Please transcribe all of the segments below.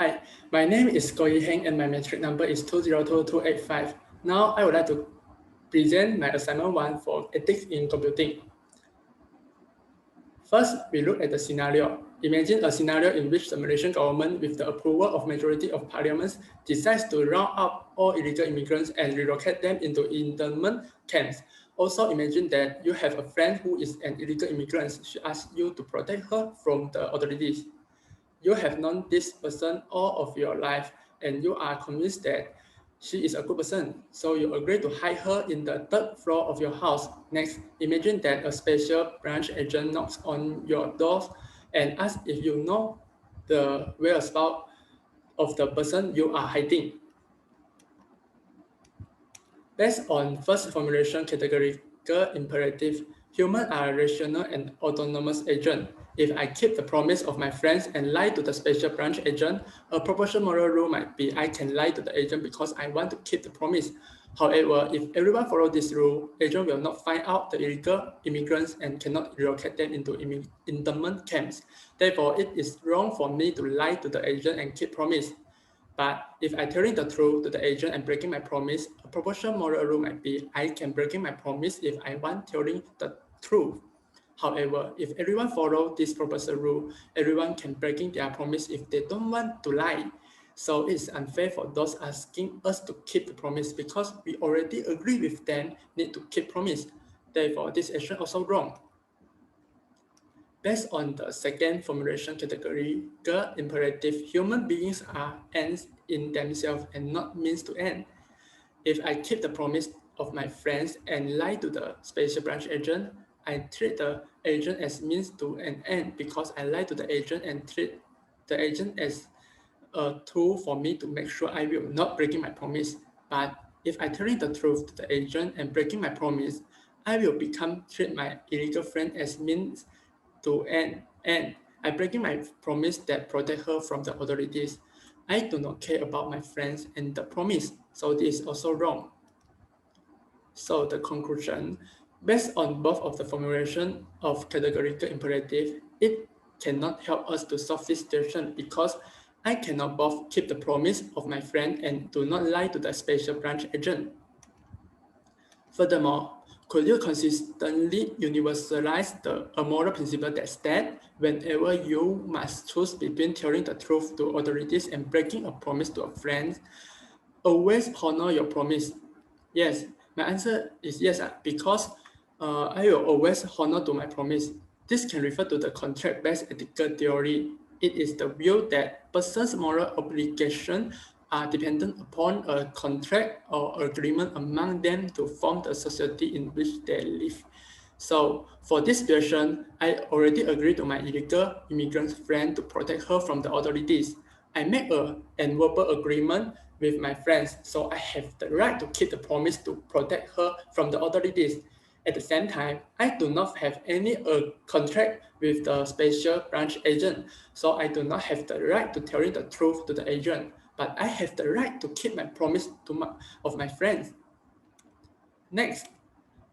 Hi, my name is Goh Ye Heng and my metric number is 2022285. Now I would like to present my assignment 1 for ethics in computing. First, we look at the scenario. Imagine a scenario in which the Malaysian government, with the approval of majority of parliaments, decides to round up all illegal immigrants and relocate them into internment camps. Also imagine that you have a friend who is an illegal immigrant. She asks you to protect her from the authorities. You have known this person all of your life and you are convinced that she is a good person. So you agree to hide her in the third floor of your house. Next, imagine that a special branch agent knocks on your door and asks if you know the whereabouts of the person you are hiding. Based on first formulation categorical imperative, humans are rational and autonomous agents. If I keep the promise of my friends and lie to the special branch agent, a proportional moral rule might be I can lie to the agent because I want to keep the promise. However, if everyone follows this rule, agent will not find out the illegal immigrants and cannot relocate them into internment camps. Therefore, it is wrong for me to lie to the agent and keep promise. But if I telling the truth to the agent and breaking my promise, a proportional moral rule might be I can breaking my promise if I want telling the truth. However, if everyone follow this proposal rule, everyone can breaking their promise if they don't want to lie. So it's unfair for those asking us to keep the promise because we already agree with them need to keep promise. Therefore, this action also wrong. Based on the second formulation category, the imperative, human beings are ends in themselves and not means to end. If I keep the promise of my friends and lie to the special branch agent, I treat the agent as means to an end because I lie to the agent and treat the agent as a tool for me to make sure I will not breaking my promise. But if I telling the truth to the agent and breaking my promise, I will become treat my illegal friend as means to end. And I breaking my promise that protect her from the authorities. I do not care about my friends and the promise, so this is also wrong. So the conclusion, based on both of the formulation of categorical imperative, it cannot help us to solve this situation because I cannot both keep the promise of my friend and do not lie to the special branch agent. Furthermore, could you consistently universalize a moral principle that states whenever you must choose between telling the truth to authorities and breaking a promise to a friend, always honor your promise? Yes, my answer is yes, because I will always honor to my promise. This can refer to the contract-based ethical theory. It is the view that persons' moral obligations are dependent upon a contract or agreement among them to form the society in which they live. So for this situation, I already agreed to my illegal immigrant friend to protect her from the authorities. I make an verbal agreement with my friends, so I have the right to keep the promise to protect her from the authorities. At the same time, I do not have any contract with the special branch agent, so I do not have the right to tell the truth to the agent, but I have the right to keep my promise of my friends. Next,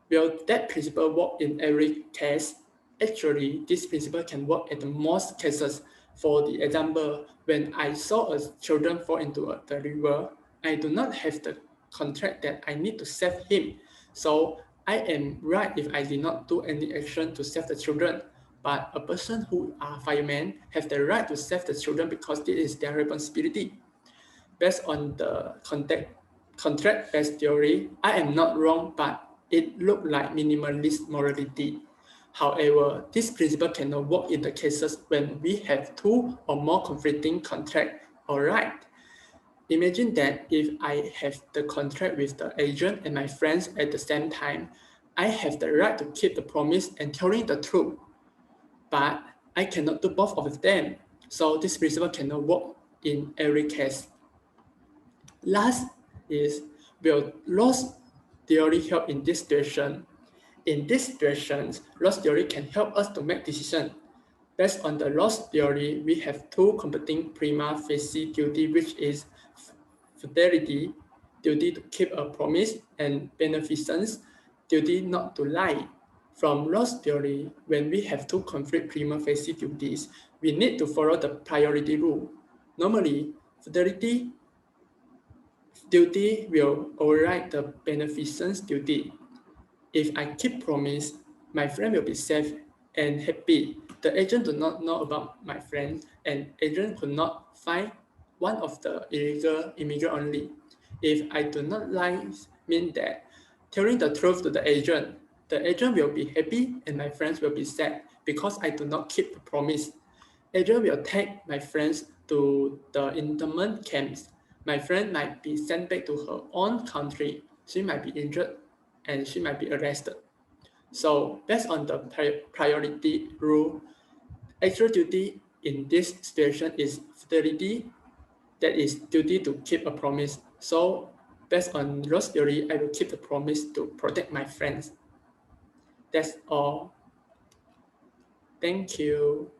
will that principle work in every case? Actually, this principle can work in most cases. For the example, when I saw a children fall into the river, I do not have the contract that I need to save him. So I am right if I did not do any action to save the children. But a person who are firemen have the right to save the children because this is their responsibility. Based on the contract-based theory, I am not wrong, but it looked like minimalist morality. However, this principle cannot work in the cases when we have two or more conflicting contracts or right. Imagine that if I have the contract with the agent and my friends at the same time, I have the right to keep the promise and telling the truth, but I cannot do both of them. So this principle cannot work in every case. Last is, will loss theory help in this situation? In this situation, loss theory can help us to make decisions. Based on the loss theory, we have two competing prima facie duty, which is fidelity, duty to keep a promise, and beneficence, duty not to lie. From loss theory, when we have two conflict prima facie duties, we need to follow the priority rule. Normally, fidelity duty will override the beneficence duty. If I keep promise, my friend will be safe and happy. The agent do not know about my friend, and agent could not find one of the illegal immigrant only. If I do not lie, mean that telling the truth to the agent will be happy and my friends will be sad because I do not keep the promise. Agent will take my friends to the internment camps. My friend might be sent back to her own country. She might be injured and she might be arrested. So based on the priority rule, actual duty in this situation is fidelity, that is duty to keep a promise. So based on Ross theory, I will keep the promise to protect my friends. That's all. Thank you.